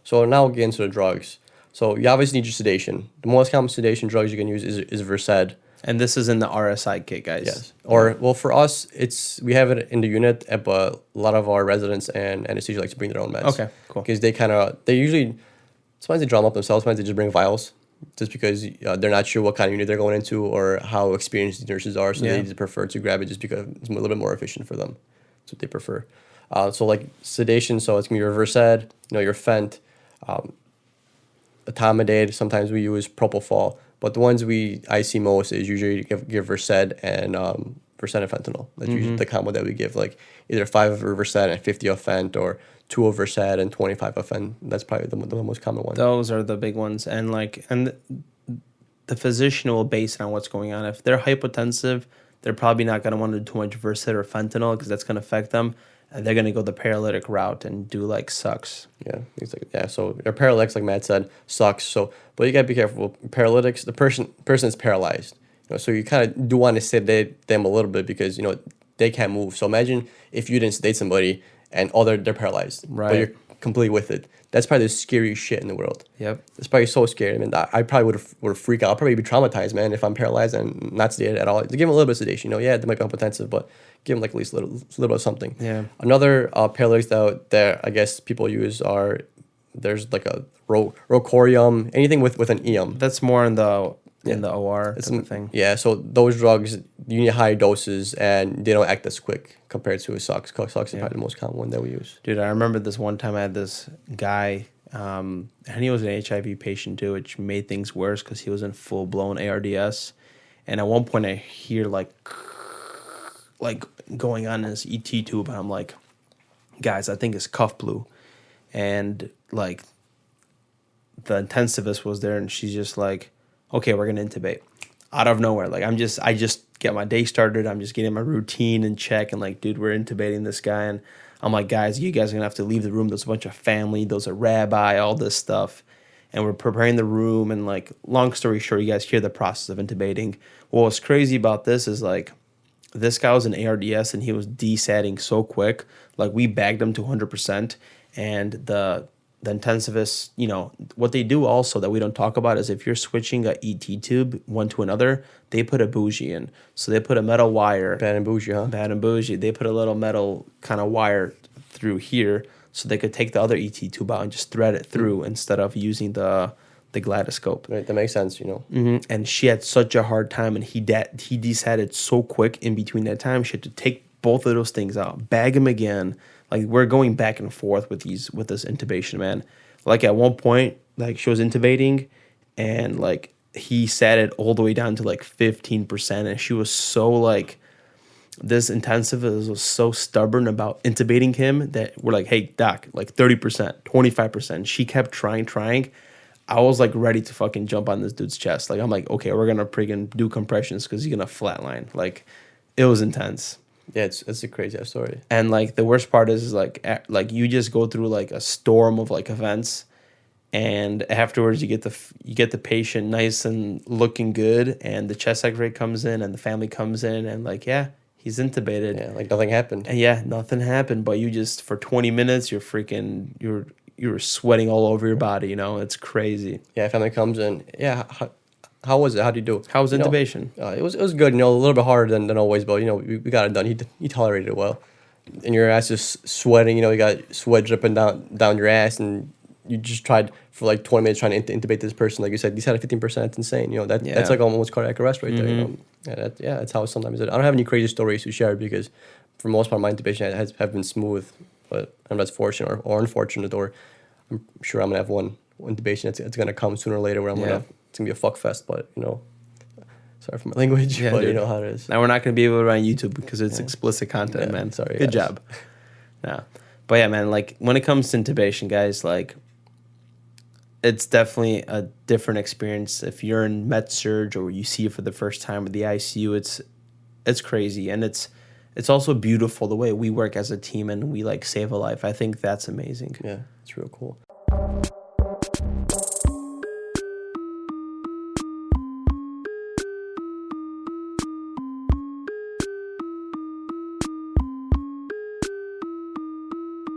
So now we'll get into the drugs. So you obviously need your sedation. The most common sedation drugs you can use is Versed. And this is in the RSI kit, guys. Yes. Or, well, for us, we have it in the unit, but a lot of our residents and anesthesia like to bring their own meds. Okay, cool. Because they usually, sometimes they drum up themselves, sometimes they just bring vials, just because they're not sure what kind of unit they're going into or how experienced the nurses are. So they just prefer to grab it just because it's a little bit more efficient for them. That's what they prefer. So like sedation, so it's going to be your Versed, your Fent, etomidate. Sometimes we use propofol. But the ones I see most is usually give Versed and Versed and fentanyl. That's usually the combo that we give, like either 5 of Versed and 50 of Fent, or 2 of Versed and 25 of Fent. That's probably the most common one. Those are the big ones. And the physician will base it on what's going on. If they're hypotensive, they're probably not going to want to do too much Versed or fentanyl because that's going to affect them. And they're going to go the paralytic route and do like sucks. Yeah, exactly. Yeah, so their paralytics, like Matt said, sucks. So, but you got to be careful. Paralytics, the person is paralyzed. So you kind of do want to sedate them a little bit because, they can't move. So imagine if you didn't sedate somebody and they're paralyzed. Right. But you're completely with it. That's probably the scariest shit in the world. Yep. It's probably so scary. I mean, I probably would freak out. I'd probably be traumatized, man, if I'm paralyzed and not sedated at all. To give them a little bit of sedation. Yeah, they might be hypotensive, but give them like at least a little bit of something. Yeah. Another paralytics that I guess people use there's like a rocorium, anything with an eum. That's more in the OR type of thing. Yeah, so those drugs, you need high doses, and they don't act as quick compared to a Sux. Sux is probably the most common one that we use. Dude, I remember this one time I had this guy, and he was an HIV patient too, which made things worse because he was in full-blown ARDS. And at one point I hear like going on in his ET tube, and I'm like, guys, I think his cuff blew. And like the intensivist was there, and she's just like, okay, we're gonna intubate. Out of nowhere, like I just get my day started. I'm just getting my routine in check, and like, dude, we're intubating this guy, and I'm like, guys, you guys are gonna have to leave the room. There's a bunch of family. There's a rabbi, all this stuff, and we're preparing the room. And like, long story short, you guys hear the process of intubating. What was crazy about this is like, this guy was an ARDS, and he was desatting so quick. Like, we bagged him to 100%, and the intensivists, what they do also that we don't talk about is if you're switching a ET tube one to another, they put a bougie in. So they put a metal wire. Bad and bougie, huh? Bad and bougie. They put a little metal kind of wire through here so they could take the other ET tube out and just thread it through instead of using the gladoscope. Right, that makes sense, And she had such a hard time, and he desatted so quick in between that time. She had to take both of those things out, bag him again. Like, we're going back and forth with this intubation, man. Like, at one point, like, she was intubating, and like, he sat it all the way down to like 15%, and she was so like, this intensivist was so stubborn about intubating him that we're like, hey, doc, like 30%, 25%. She kept trying. I was like ready to fucking jump on this dude's chest. Like, I'm like, okay, we're gonna freaking do compressions because he's gonna flatline. Like, it was intense. Yeah, it's a crazy story. And like, the worst part is like you just go through like a storm of like events, and afterwards you get the patient nice and looking good, and the chest X-ray comes in, and the family comes in, and like, yeah, he's intubated. Yeah, like nothing happened. And yeah, nothing happened, but you just for 20 minutes you're sweating all over your body. It's crazy. Yeah, family comes in. Yeah. How was it? How did you do? How was intubation? It was good. A little bit harder than always, but we got it done. He tolerated it well. And your ass is sweating. You got sweat dripping down your ass, and you just tried for like 20 minutes trying to intubate this person. Like you said, he's had a 15%. That's insane. That's like almost cardiac arrest right there. That's how it sometimes is. I don't have any crazy stories to share because for the most part my intubation have been smooth. But I don't know if that's fortunate or unfortunate, or I'm sure I'm gonna have one intubation that's gonna come sooner or later where it's gonna be a fuck fest, but sorry for my language, but dude, you know how it is. Now we're not gonna be able to run YouTube because it's explicit content, man. Sorry. Good job. Yeah, but yeah, man. Like, when it comes to intubation, guys, like, it's definitely a different experience. If you're in med surg or you see it for the first time with the ICU, it's crazy, and it's also beautiful the way we work as a team and we like save a life. I think that's amazing. Yeah, it's real cool.